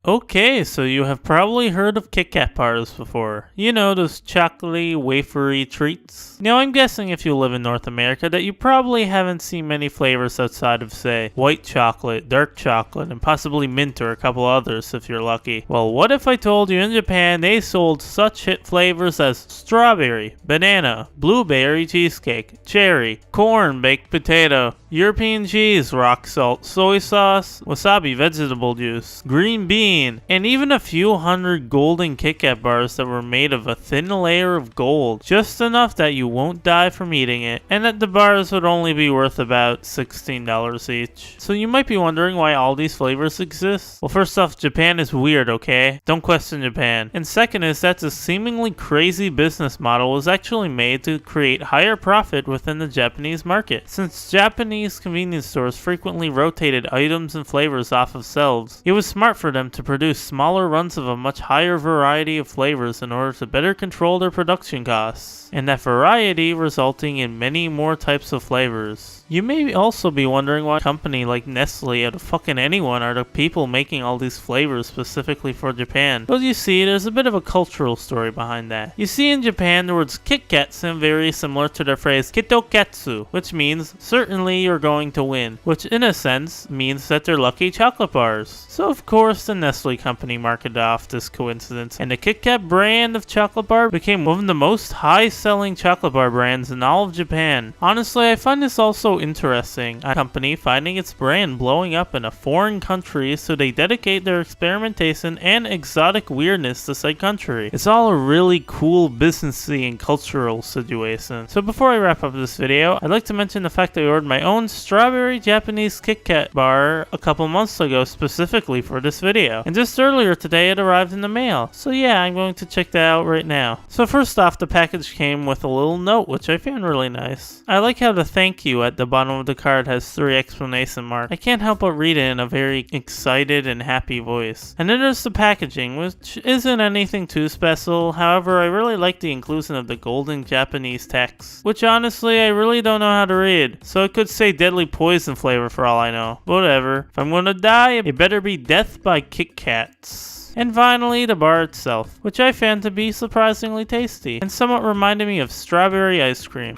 Okay, so you have probably heard of KitKat bars before. You know, those chocolatey, wafery treats. Now, I'm guessing if you live in North America that you probably haven't seen many flavors outside of, say, white chocolate, dark chocolate, and possibly mint or a couple others if you're lucky. Well, what if I told you in Japan they sold such hit flavors as strawberry, banana, blueberry cheesecake, cherry, corn, baked potato, European cheese, rock salt, soy sauce, wasabi vegetable juice, green bean, and even a few hundred golden KitKat bars that were made of a thin layer of gold, just enough that you won't die from eating it, and that the bars would only be worth about $16 each. So you might be wondering why all these flavors exist? Well, first off, Japan is weird, okay? Don't question Japan. And second is that the seemingly crazy business model was actually made to create higher profit within the Japanese market. Since Japanese convenience stores frequently rotated items and flavors off of shelves, it was smart for them to produce smaller runs of a much higher variety of flavors in order to better control their production costs, and that variety resulting in many more types of flavors. You may also be wondering why a company like Nestle out of fucking anyone are the people making all these flavors specifically for Japan. Well, you see, there's a bit of a cultural story behind that. You see, in Japan, the words KitKat sound very similar to their phrase kitokatsu, which means certainly you're going to win, which in a sense means that they're lucky chocolate bars. So of course the Nestle company marketed off this coincidence, and the KitKat brand of chocolate bar became one of the most high-selling chocolate bar brands in all of Japan. Honestly, I find this also interesting. A company finding its brand blowing up in a foreign country, so they dedicate their experimentation and exotic weirdness to said country. It's all a really cool businessy and cultural situation. So before I wrap up this video, I'd like to mention the fact that I ordered my own strawberry Japanese KitKat bar a couple months ago specifically for this video. And just earlier today it arrived in the mail. So yeah, I'm going to check that out right now. So first off, the package came with a little note, which I found really nice. I like how the thank you at the bottom of the card has 3 exclamation marks. I can't help but read it in a very excited and happy voice. And then there's the packaging, which isn't anything too special. However, I really like the inclusion of the golden Japanese text, which honestly I really don't know how to read. So it could say deadly poison flavor for all I know. Whatever. If I'm gonna die, it better be death by KitKats. And finally, the bar itself, which I found to be surprisingly tasty, and somewhat reminded me of strawberry ice cream.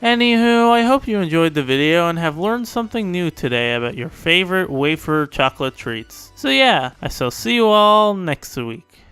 Anywho, I hope you enjoyed the video and have learned something new today about your favorite wafer chocolate treats. So yeah, I shall see you all next week.